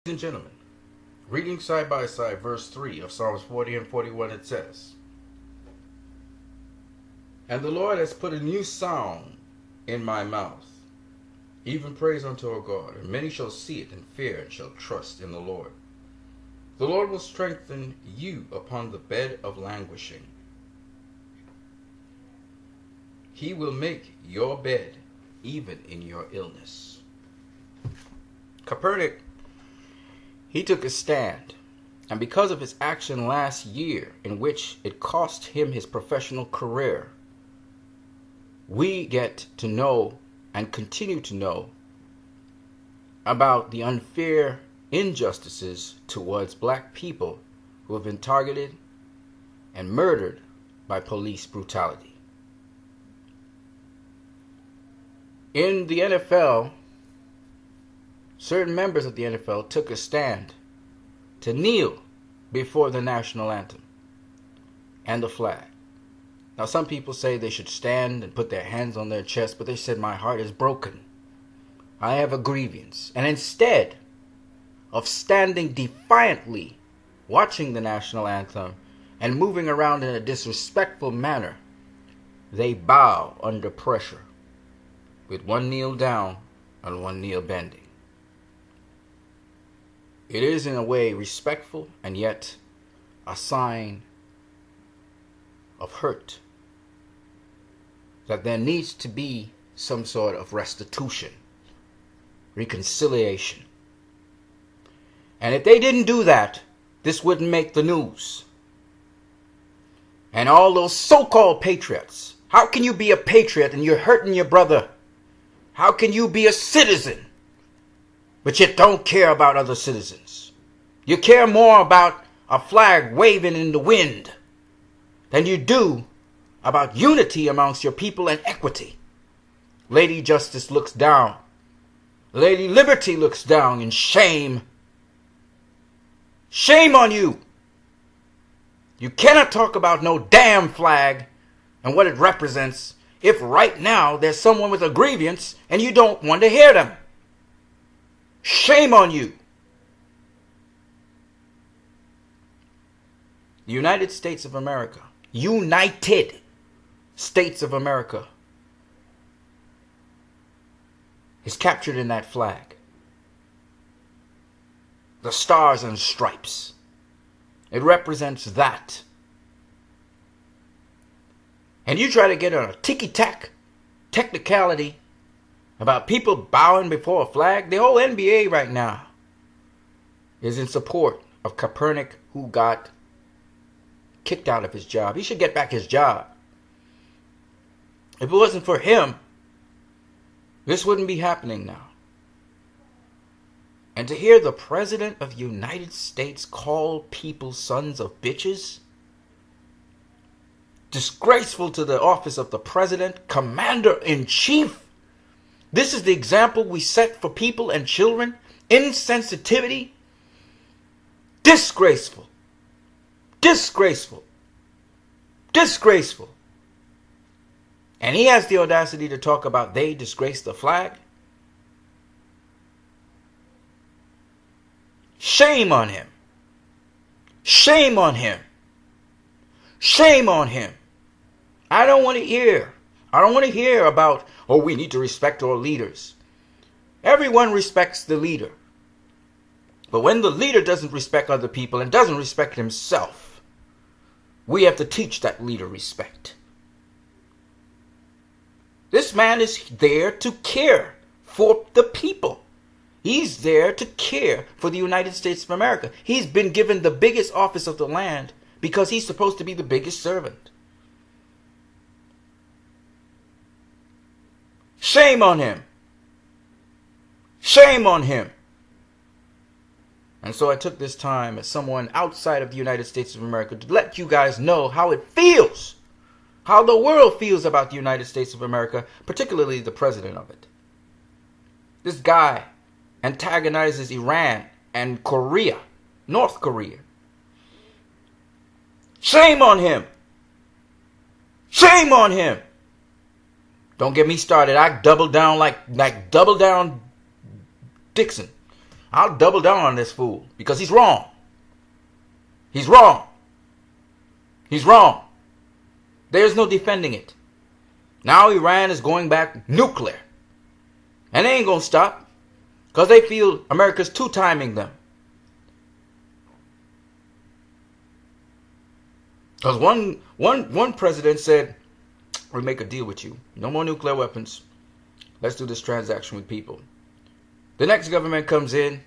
And gentlemen, reading side by side verse 3 of Psalms 40 and 41, it says, "And the Lord has put a new sound in my mouth, even praise unto our God, and many shall see it and fear and shall trust in the Lord. The Lord will strengthen you upon the bed of languishing. He will make your bed even in your illness." Copernic, he took a stand, and because of his action last year, in which it cost him his professional career, we get to know and continue to know about the unfair injustices towards black people who have been targeted and murdered by police brutality. In the NFL, certain members of the NFL took a stand to kneel before the national anthem and the flag. Now, some people say they should stand and put their hands on their chest, but they said, "My heart is broken. I have a grievance." And instead of standing defiantly, watching the national anthem, and moving around in a disrespectful manner, they bow under pressure, with one knee down and one knee bending. It is in a way respectful and yet a sign of hurt, that there needs to be some sort of restitution, reconciliation. And if they didn't do that, this wouldn't make the news. And all those so-called patriots, how can you be a patriot and you're hurting your brother? How can you be a citizen but you don't care about other citizens? You care more about a flag waving in the wind than you do about unity amongst your people and equity. Lady Justice looks down. Lady Liberty looks down in shame. Shame on you. You cannot talk about no damn flag and what it represents if right now there's someone with a grievance and you don't want to hear them. Shame on you. The United States of America, United States of America, is captured in that flag. The stars and stripes. It represents that. And you try to get on a ticky-tack technicality about people bowing before a flag. The whole NBA right now is in support of Copernic, who got kicked out of his job. He should get back his job. If it wasn't for him, this wouldn't be happening now. And to hear the President of the United States call people sons of bitches, disgraceful to the office of the President, Commander-in-Chief. This is the example we set for people and children. Insensitivity. Disgraceful. Disgraceful. Disgraceful. And he has the audacity to talk about they disgrace the flag. Shame on him. Shame on him. Shame on him. I don't want to hear. I don't want to hear about, oh, we need to respect our leaders. Everyone respects the leader. But when the leader doesn't respect other people and doesn't respect himself, we have to teach that leader respect. This man is there to care for the people. He's there to care for the United States of America. He's been given the biggest office of the land because he's supposed to be the biggest servant. Shame on him. Shame on him. And so I took this time as someone outside of the United States of America to let you guys know how it feels, how the world feels about the United States of America, particularly the president of it. This guy antagonizes Iran and Korea, North Korea. Shame on him. Shame on him. Don't get me started. I double down like double down Dixon. I'll double down on this fool because he's wrong. He's wrong. He's wrong. There's no defending it. Now Iran is going back nuclear. And they ain't going to stop because they feel America's two-timing them. Because one president said, we'll make a deal with you. No more nuclear weapons. Let's do this transaction with people. The next government comes in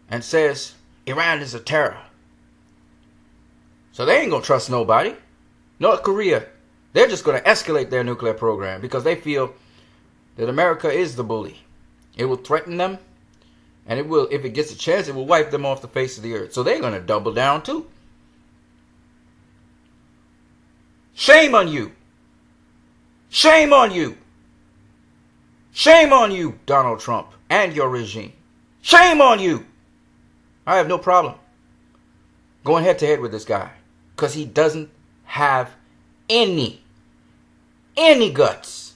and says, Iran is a terror. So they ain't going to trust nobody. North Korea, they're just going to escalate their nuclear program because they feel that America is the bully. It will threaten them, and it will, if it gets a chance, it will wipe them off the face of the earth. So they're going to double down too. Shame on you. Shame on you. Shame on you, Donald Trump, and your regime. Shame on you. I have no problem going head to head with this guy because he doesn't have any guts.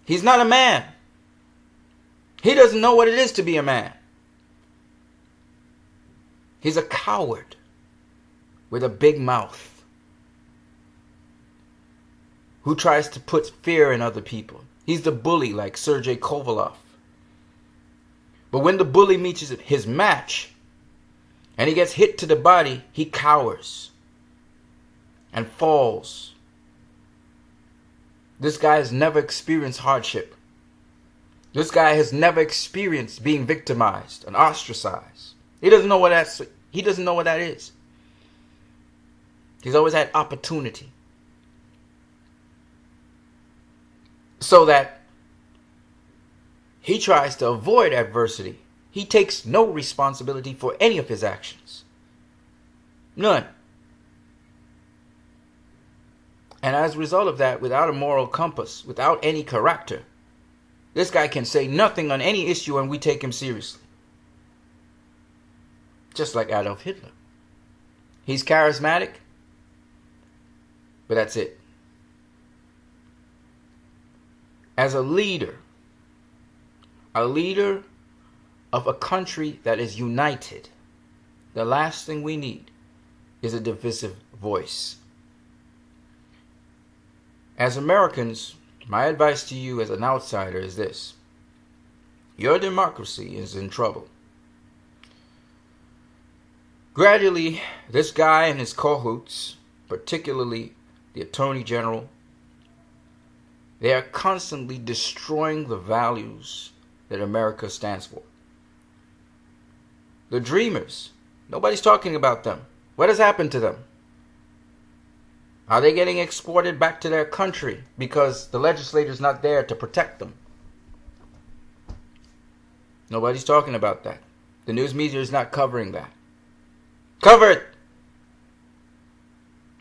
He's not a man. He doesn't know what it is to be a man. He's a coward with a big mouth who tries to put fear in other people. He's the bully like Sergei Kovalov. But when the bully meets his match and he gets hit to the body, he cowers and falls. This guy has never experienced hardship. This guy has never experienced being victimized and ostracized. He doesn't know what that is. He's always had opportunity. So that he tries to avoid adversity. He takes no responsibility for any of his actions. None. And as a result of that, without a moral compass, without any character, this guy can say nothing on any issue and we take him seriously. Just like Adolf Hitler. He's charismatic, but that's it. As a leader of a country that is united, the last thing we need is a divisive voice. As Americans, my advice to you as an outsider is this. Your democracy is in trouble. Gradually, this guy and his cahoots, particularly the Attorney General, they are constantly destroying the values that America stands for. The dreamers, nobody's talking about them. What has happened to them? Are they getting exported back to their country because the legislator's not there to protect them? Nobody's talking about that. The news media is not covering that. Cover it!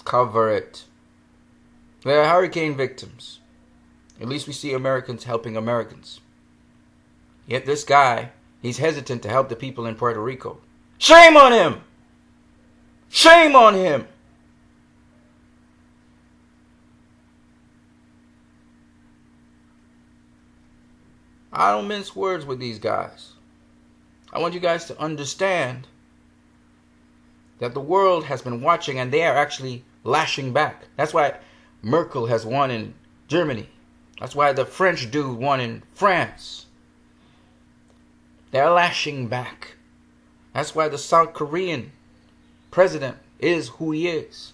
Cover it. They are hurricane victims. At least we see Americans helping Americans. Yet this guy, he's hesitant to help the people in Puerto Rico. Shame on him! Shame on him! I don't mince words with these guys. I want you guys to understand that the world has been watching and they are actually lashing back. That's why Merkel has won in Germany. That's why the French dude won in France. They're lashing back. That's why the South Korean president is who he is.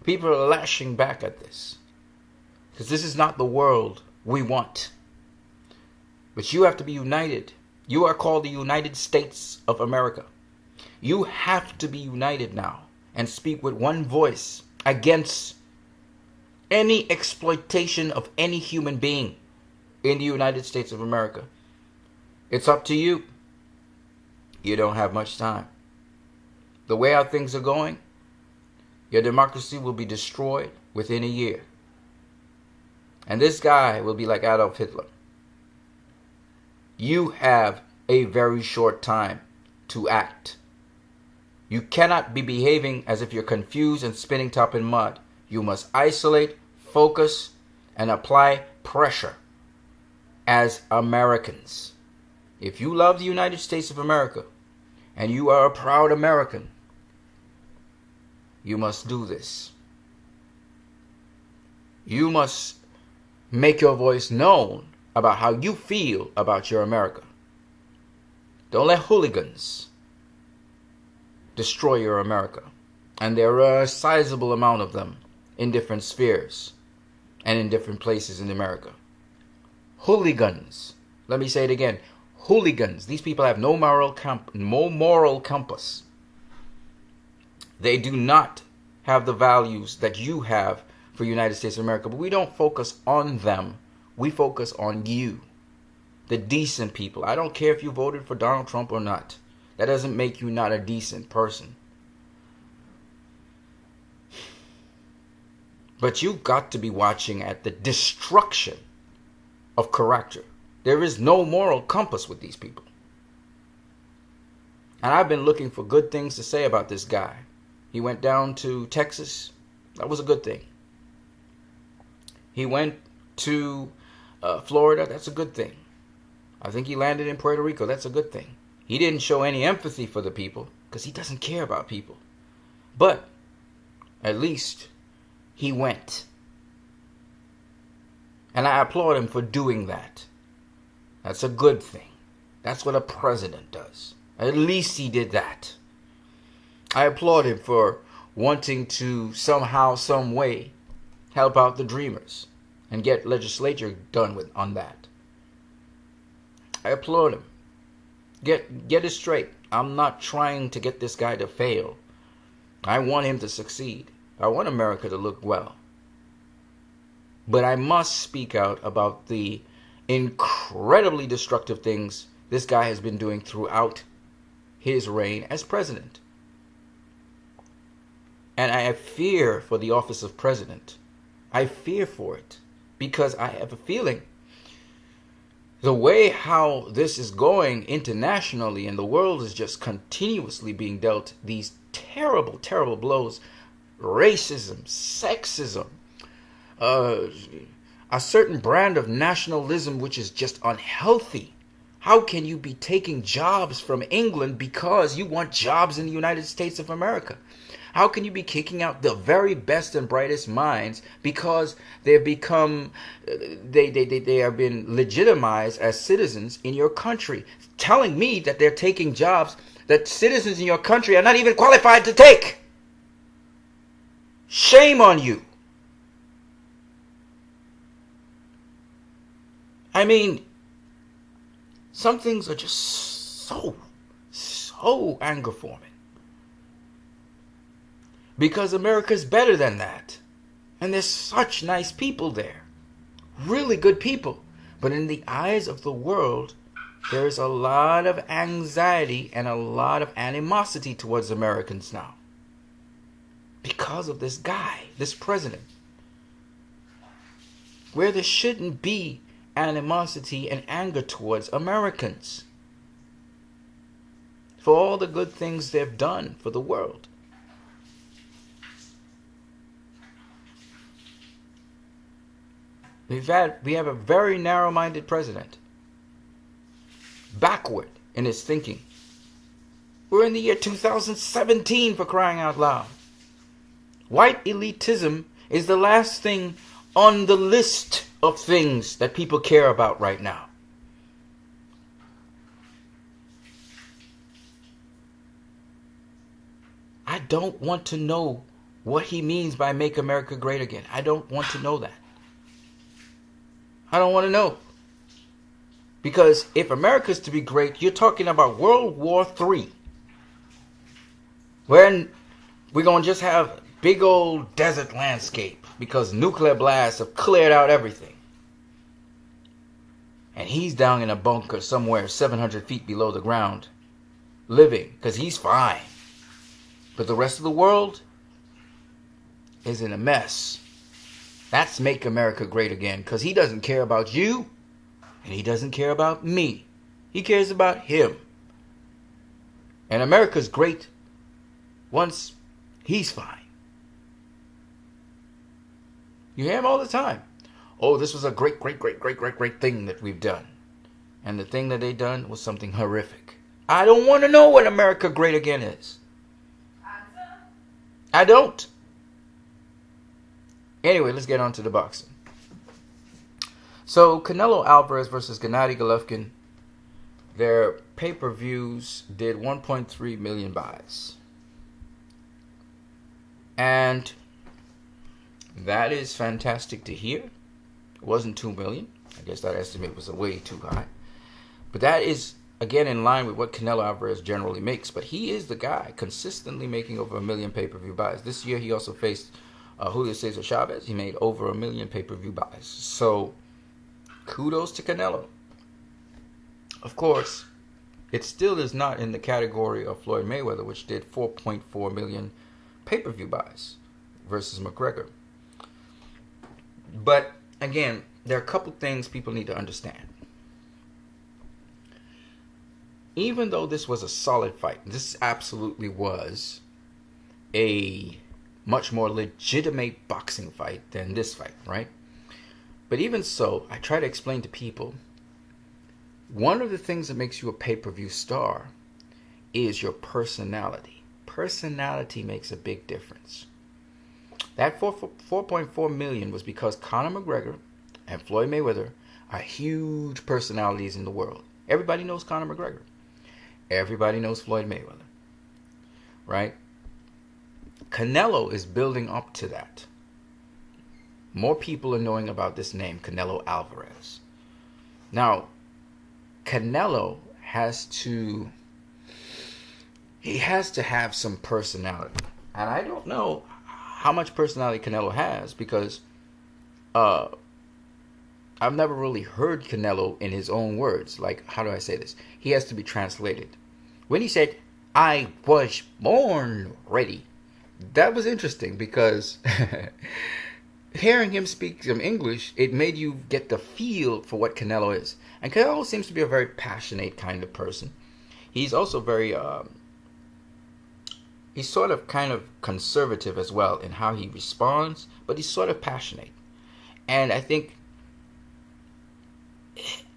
People are lashing back at this. Because this is not the world we want. But you have to be united. You are called the United States of America. You have to be united now and speak with one voice against any exploitation of any human being in the United States of America. It's up to you. You don't have much time. The way how things are going, your democracy will be destroyed within a year. And this guy will be like Adolf Hitler. You have a very short time to act. You cannot be behaving as if you're confused and spinning top in mud. You must isolate, focus, and apply pressure as Americans. If you love the United States of America and you are a proud American, you must do this. You must make your voice known about how you feel about your America. Don't let hooligans destroy your America. And there are a sizable amount of them in different spheres and in different places in America. Hooligans. Let me say it again. Hooligans. These people have no moral compass. They do not have the values that you have for the United States of America. But we don't focus on them. We focus on you, the decent people. I don't care if you voted for Donald Trump or not. That doesn't make you not a decent person. But you've got to be watching at the destruction of character. There is no moral compass with these people. And I've been looking for good things to say about this guy. He went down to Texas. That was a good thing. He went to Florida. That's a good thing. I think he landed in Puerto Rico. That's a good thing. He didn't show any empathy for the people because he doesn't care about people. But at least he went. And I applaud him for doing that. That's a good thing. That's what a president does. At least he did that. I applaud him for wanting to somehow, some way, help out the dreamers and get legislature done on that. I applaud him. Get it straight. I'm not trying to get this guy to fail. I want him to succeed. I want America to look well. But I must speak out about the incredibly destructive things this guy has been doing throughout his reign as president. And I have fear for the office of president. I fear for it because I have a feeling the way how this is going internationally and the world is just continuously being dealt these terrible, terrible blows. Racism, sexism, a certain brand of nationalism which is just unhealthy. How can you be taking jobs from England because you want jobs in the United States of America? How can you be kicking out the very best and brightest minds because they've become, they have been legitimized as citizens in your country, telling me that they're taking jobs that citizens in your country are not even qualified to take? Shame on you. I mean, some things are just so anger-forming. Because America's better than that. And there's such nice people there. Really good people. But in the eyes of the world, there's a lot of anxiety and a lot of animosity towards Americans now. Because of this guy, this president. Where there shouldn't be animosity and anger towards Americans. For all the good things they've done for the world. We have a very narrow-minded president. Backward in his thinking. We're in the year 2017, for crying out loud. White elitism is the last thing on the list of things that people care about right now. I don't want to know what he means by make America great again. I don't want to know that. I don't want to know. Because if America's to be great, you're talking about World War III. When we're going to just have big old desert landscape because nuclear blasts have cleared out everything. And he's down in a bunker somewhere 700 feet below the ground, living, because he's fine. But the rest of the world is in a mess. That's make America great again, because he doesn't care about you, and he doesn't care about me. He cares about him. And America's great once he's fine. You hear him all the time. Oh, this was a great thing that we've done. And the thing that they done was something horrific. I don't want to know what America Great Again is. I don't. Anyway, let's get on to the boxing. So, Canelo Alvarez versus Gennady Golovkin, their pay-per-views did 1.3 million buys. And that is fantastic to hear. It wasn't 2 million. I guess that estimate was way too high. But that is, again, in line with what Canelo Alvarez generally makes. But he is the guy consistently making over 1 million pay-per-view buys. This year, he also faced Julio Cesar Chavez. He made over 1 million pay-per-view buys. So, kudos to Canelo. Of course, it still is not in the category of Floyd Mayweather, which did 4.4 million pay-per-view buys versus McGregor. But, again, there are a couple things people need to understand. Even though this was a solid fight, this absolutely was a much more legitimate boxing fight than this fight, right? But even so, I try to explain to people, one of the things that makes you a pay-per-view star is your personality. Personality makes a big difference. That 4.4 million was because Conor McGregor and Floyd Mayweather are huge personalities in the world. Everybody knows Conor McGregor. Everybody knows Floyd Mayweather. Right? Canelo is building up to that. More people are knowing about this name, Canelo Alvarez. Now, Canelo has to have some personality. And I don't know how much personality Canelo has because I've never really heard Canelo in his own words. Like, how do I say this? He has to be translated. When he said, "I was born ready," that was interesting because hearing him speak some English, it made you get the feel for what Canelo is. And Canelo seems to be a very passionate kind of person. He's also very, he's sort of kind of conservative as well in how he responds, but he's sort of passionate. And I think,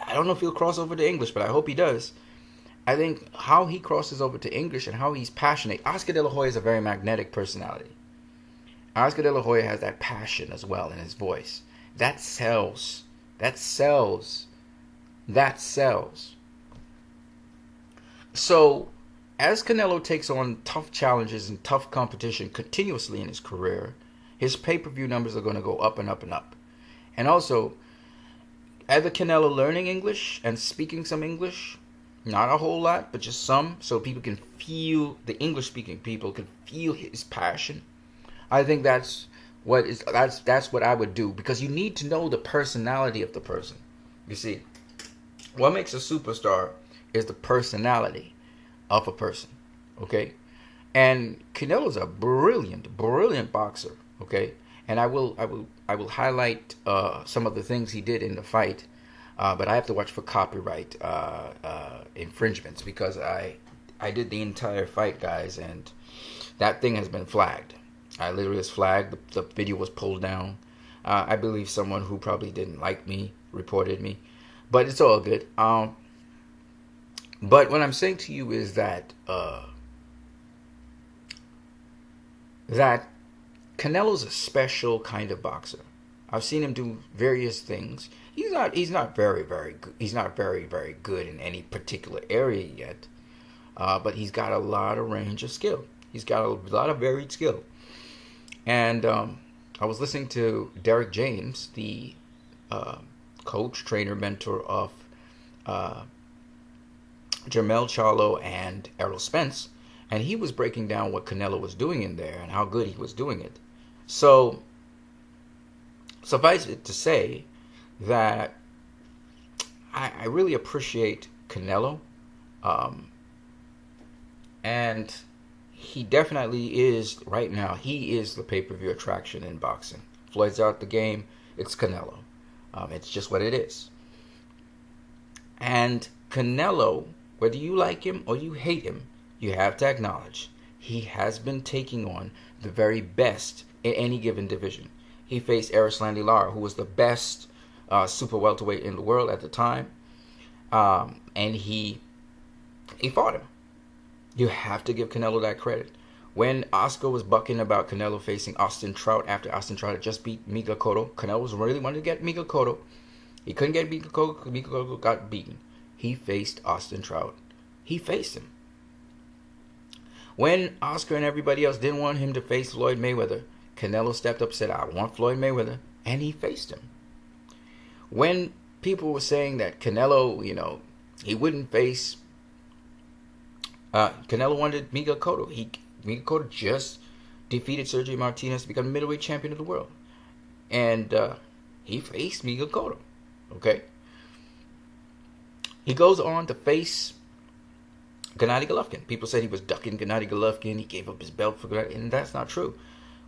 I don't know if he'll cross over to English, but I hope he does. I think how he crosses over to English and how he's passionate. Oscar De La Hoya is a very magnetic personality. Oscar De La Hoya has that passion as well in his voice. That sells. That sells. That sells. So, as Canelo takes on tough challenges and tough competition continuously in his career, his pay-per-view numbers are going to go up and up and up. And also, either Canelo learning English and speaking some English, not a whole lot, but just some, so people can feel, the English-speaking people can feel his passion. I think that's what I would do, because you need to know the personality of the person. You see, what makes a superstar is the personality of a person, okay? And Canelo's a brilliant boxer, okay? And I will highlight some of the things he did in the fight, but I have to watch for copyright infringements, because I did the entire fight, guys, and that thing has been flagged. I literally was flagged. The video was pulled down. I believe someone who probably didn't like me reported me, but it's all good. But what I'm saying to you is that that Canelo's a special kind of boxer. I've seen him do various things. He's not very good. He's not very good in any particular area yet. But he's got a lot of range of skill. He's got a lot of varied skill. And I was listening to Derek James, the coach, trainer, mentor of Jermell Charlo and Errol Spence, and he was breaking down what Canelo was doing in there and how good he was doing it. So, suffice it to say that I really appreciate Canelo, and he definitely is, right now, he is the pay-per-view attraction in boxing. Floyd's out the game, it's Canelo. It's just what it is. And Canelo, whether you like him or you hate him, you have to acknowledge he has been taking on the very best in any given division. He faced Erislandy Lara, who was the best super welterweight in the world at the time. And he fought him. You have to give Canelo that credit. When Oscar was bucking about Canelo facing Austin Trout after Austin Trout had just beat Miguel Cotto, Canelo was really wanted to get Miguel Cotto. He couldn't get Miguel Cotto because Miguel Cotto got beaten. He faced Austin Trout. He faced him. When Oscar and everybody else didn't want him to face Floyd Mayweather, Canelo stepped up and said, I want Floyd Mayweather, and he faced him. When people were saying that Canelo, he wouldn't face, Canelo wanted Miguel Cotto. Miguel Cotto just defeated Sergio Martinez to become middleweight champion of the world. And he faced Miguel Cotto. Okay? He goes on to face Gennady Golovkin. People said he was ducking Gennady Golovkin. He gave up his belt for Gennady, and that's not true.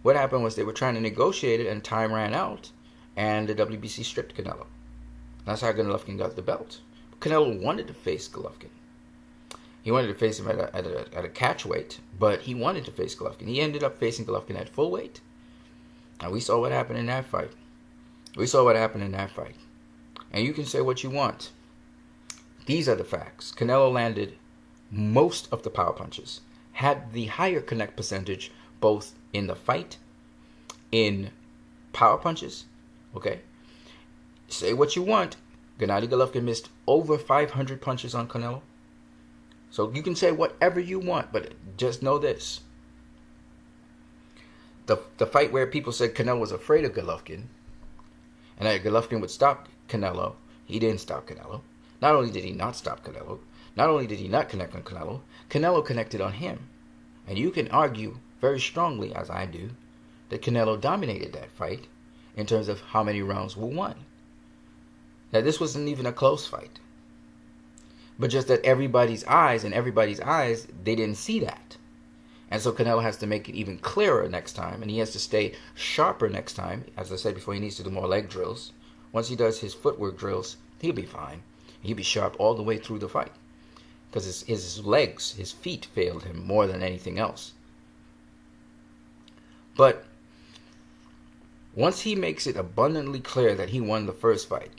What happened was they were trying to negotiate it, and time ran out, and the WBC stripped Canelo. That's how Golovkin got the belt. Canelo wanted to face Golovkin. He wanted to face him at a catch weight, but he wanted to face Golovkin. He ended up facing Golovkin at full weight. And we saw what happened in that fight. And you can say what you want. These are the facts. Canelo landed most of the power punches, had the higher connect percentage both in the fight, in power punches. Okay? Say what you want. Gennady Golovkin missed over 500 punches on Canelo. So you can say whatever you want, but just know this. The fight where people said Canelo was afraid of Golovkin, and that Golovkin would stop Canelo, he didn't stop Canelo. Not only did he not stop Canelo, not only did he not connect on Canelo, Canelo connected on him. And you can argue very strongly, as I do, that Canelo dominated that fight in terms of how many rounds were won. Now, this wasn't even a close fight. But just that everybody's eyes, they didn't see that. And so Canelo has to make it even clearer next time, and he has to stay sharper next time. As I said before, he needs to do more leg drills. Once he does his footwork drills, he'll be fine. He'll be sharp all the way through the fight. Because his legs, his feet failed him more than anything else. But once he makes it abundantly clear that he won the first fight,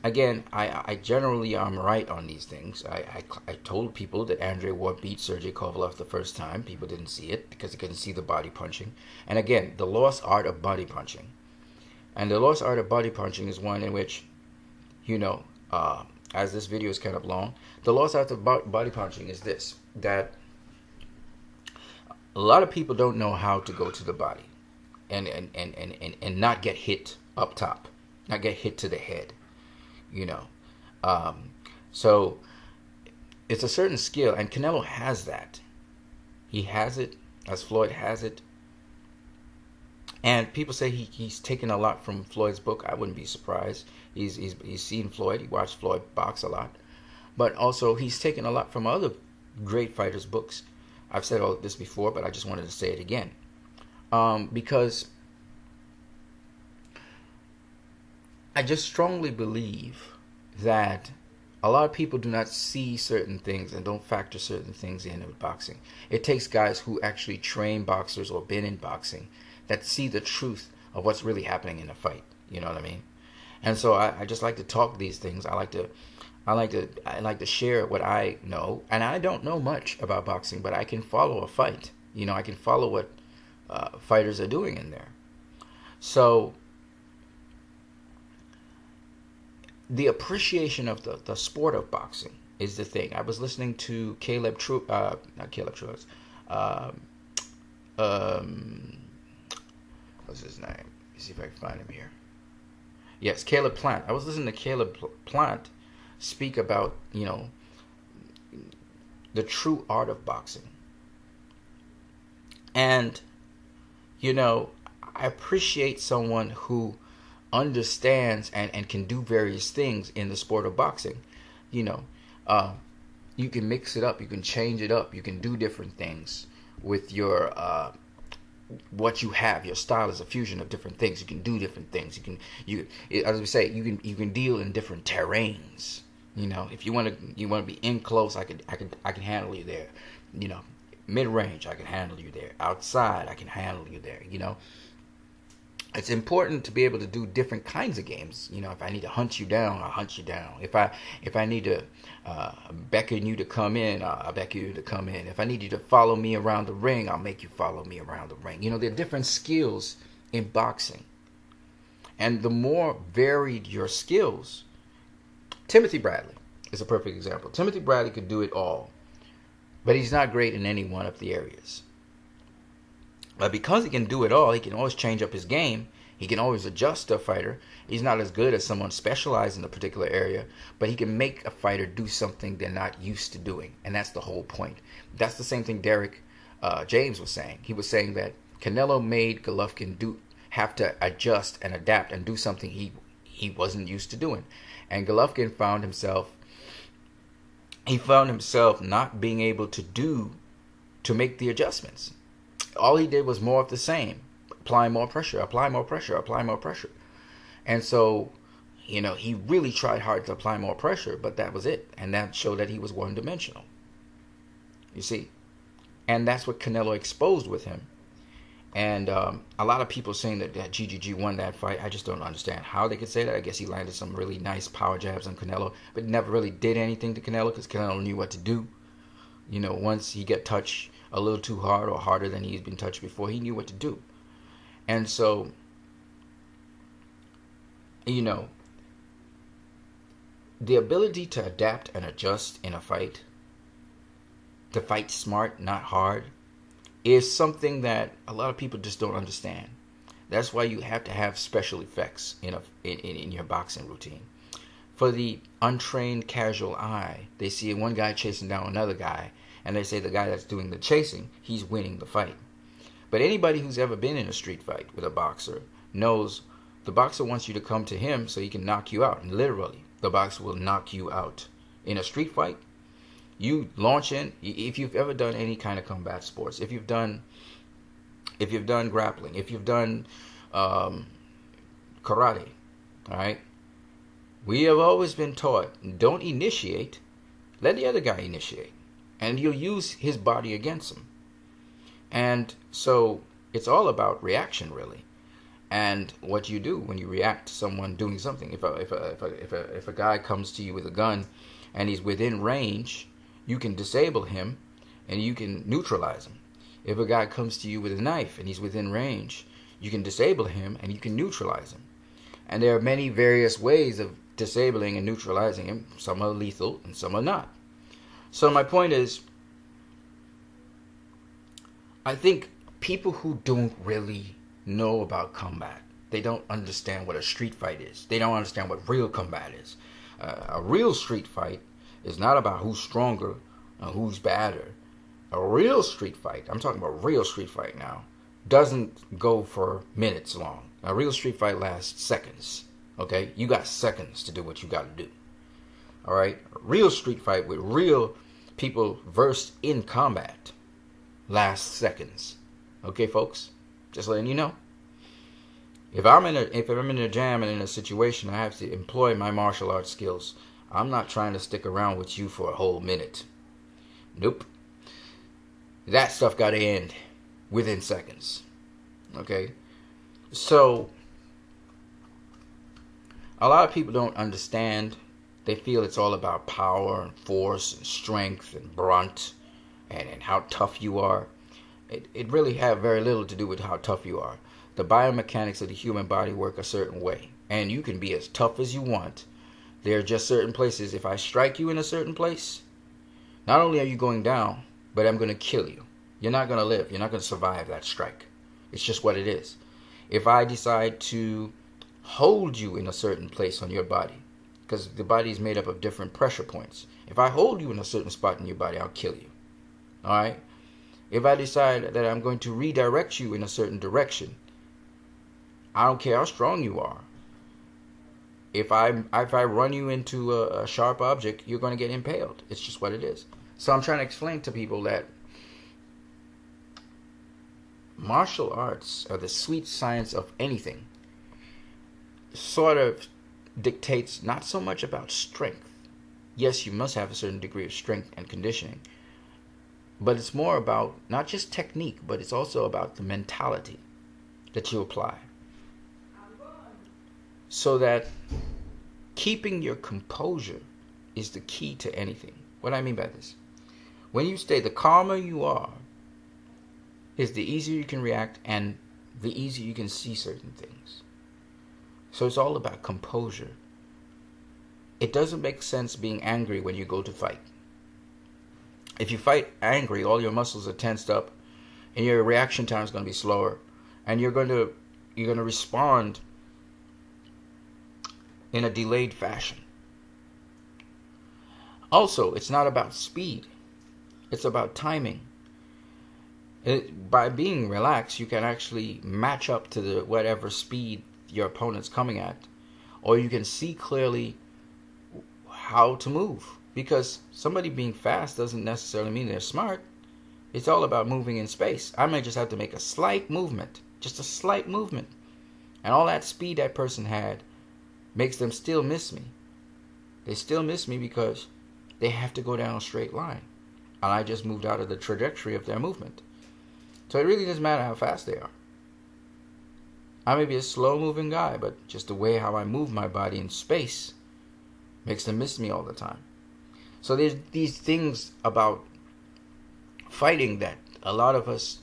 again, I generally am right on these things. I told people that Andre Ward beat Sergey Kovalev the first time. People didn't see it because they couldn't see the body punching. And again, the lost art of body punching. And the lost art of body punching is one in which, as this video is kind of long, the lost art of body punching is this, that a lot of people don't know how to go to the body and not get hit up top, not get hit to the head. So it's a certain skill, and Canelo has that. He has it, as Floyd has it. And people say he's taken a lot from Floyd's book. I wouldn't be surprised. He's seen Floyd. He watched Floyd box a lot. But also, he's taken a lot from other great fighters' books. I've said all of this before, but I just wanted to say it again. Because I just strongly believe that a lot of people do not see certain things and don't factor certain things in with boxing. It takes guys who actually train boxers or been in boxing that see the truth of what's really happening in a fight. You know what I mean? And so I just like to talk these things. I like to share what I know, and I don't know much about boxing, but I can follow a fight. I can follow what fighters are doing in there. So the appreciation of the sport of boxing is the thing. I was listening to what's his name? Let me see if I can find him here. Yes, Caleb Plant. I was listening to Caleb Plant speak about, the true art of boxing. And, I appreciate someone who understands and can do various things in the sport of boxing. You can mix it up, you can change it up, you can do different things with your what you have. Your style is a fusion of different things. You can do different things. As we say, you can deal in different terrains. If you want to be in close, I can handle you there. Mid range, I can handle you there. Outside, I can handle you there. it's important to be able to do different kinds of games. You know, if I need to hunt you down, I'll hunt you down. If I need to beckon you to come in, I'll beckon you to come in. If I need you to follow me around the ring, I'll make you follow me around the ring. You know, there are different skills in boxing. And the more varied your skills, Timothy Bradley is a perfect example. Timothy Bradley could do it all, but he's not great in any one of the areas. But because he can do it all, he can always change up his game. He can always adjust a fighter. He's not as good as someone specialized in a particular area, but he can make a fighter do something they're not used to doing. And that's the whole point. That's the same thing Derek James was saying. He was saying that Canelo made Golovkin have to adjust and adapt and do something he wasn't used to doing. And Golovkin found himself not being able to make the adjustments. All he did was more of the same. Apply more pressure, apply more pressure, apply more pressure. And so, you know, he really tried hard to apply more pressure, but that was it. And that showed that he was one-dimensional. You see? And that's what Canelo exposed with him. And a lot of people saying that GGG won that fight. I just don't understand how they could say that. I guess he landed some really nice power jabs on Canelo, but never really did anything to Canelo because Canelo knew what to do. You know, once he got touched a little too hard or harder than he's been touched before, he knew what to do. And so, you know, the ability to adapt and adjust in a fight, to fight smart, not hard, is something that a lot of people just don't understand. That's why you have to have special effects in your boxing routine. For the untrained casual eye, they see one guy chasing down another guy, and they say the guy that's doing the chasing, he's winning the fight. But anybody who's ever been in a street fight with a boxer knows the boxer wants you to come to him so he can knock you out. And literally, the boxer will knock you out. In a street fight, you launch in. If you've ever done any kind of combat sports, if you've done grappling, if you've done karate, all right, we have always been taught, don't initiate, let the other guy initiate. And you'll use his body against him. And so it's all about reaction, really. And what you do when you react to someone doing something. If a guy comes to you with a gun and he's within range, you can disable him and you can neutralize him. If a guy comes to you with a knife and he's within range, you can disable him and you can neutralize him. And there are many various ways of disabling and neutralizing him. Some are lethal and some are not. So my point is, I think people who don't really know about combat, they don't understand what a street fight is. They don't understand what real combat is. A real street fight is not about who's stronger or who's badder. A real street fight, I'm talking about real street fight now, doesn't go for minutes long. A real street fight lasts seconds. Okay? You got seconds to do what you got to do. All right? A real street fight with real people versed in combat lasts seconds. Okay, folks? Just letting you know. If I'm in a jam and in a situation, I have to employ my martial arts skills. I'm not trying to stick around with you for a whole minute. Nope. That stuff got to end within seconds. Okay? So, a lot of people don't understand. They feel it's all about power and force and strength and brunt and how tough you are. It really have very little to do with how tough you are. The biomechanics of the human body work a certain way. And you can be as tough as you want. There are just certain places. If I strike you in a certain place, not only are you going down, but I'm going to kill you. You're not going to live. You're not going to survive that strike. It's just what it is. If I decide to hold you in a certain place on your body, because the body is made up of different pressure points. If I hold you in a certain spot in your body, I'll kill you. All right? If I decide that I'm going to redirect you in a certain direction, I don't care how strong you are. If I run you into a sharp object, you're going to get impaled. It's just what it is. So I'm trying to explain to people that martial arts are the sweet science of anything. Sort of dictates not so much about strength. Yes, you must have a certain degree of strength and conditioning. But it's more about not just technique, but it's also about the mentality that you apply. So that keeping your composure is the key to anything. What I mean by this, when you stay, the calmer you are, is the easier you can react and the easier you can see certain things. So it's all about composure. It doesn't make sense being angry when you go to fight. If you fight angry, all your muscles are tensed up and your reaction time is going to be slower, and you're going to respond in a delayed fashion. Also, it's not about speed. It's about timing. By being relaxed, you can actually match up to the whatever speed your opponent's coming at, or you can see clearly how to move. Because somebody being fast doesn't necessarily mean they're smart. It's all about moving in space. I may just have to make a slight movement, just a slight movement, and all that speed that person had makes them still miss me. They still miss me because they have to go down a straight line, and I just moved out of the trajectory of their movement. So it really doesn't matter how fast they are. I may be a slow moving guy, but just the way how I move my body in space makes them miss me all the time. So there's these things about fighting that a lot of us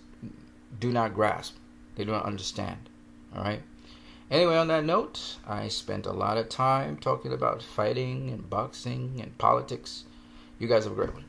do not grasp. They don't understand. All right. Anyway, on that note, I spent a lot of time talking about fighting and boxing and politics. You guys have a great one.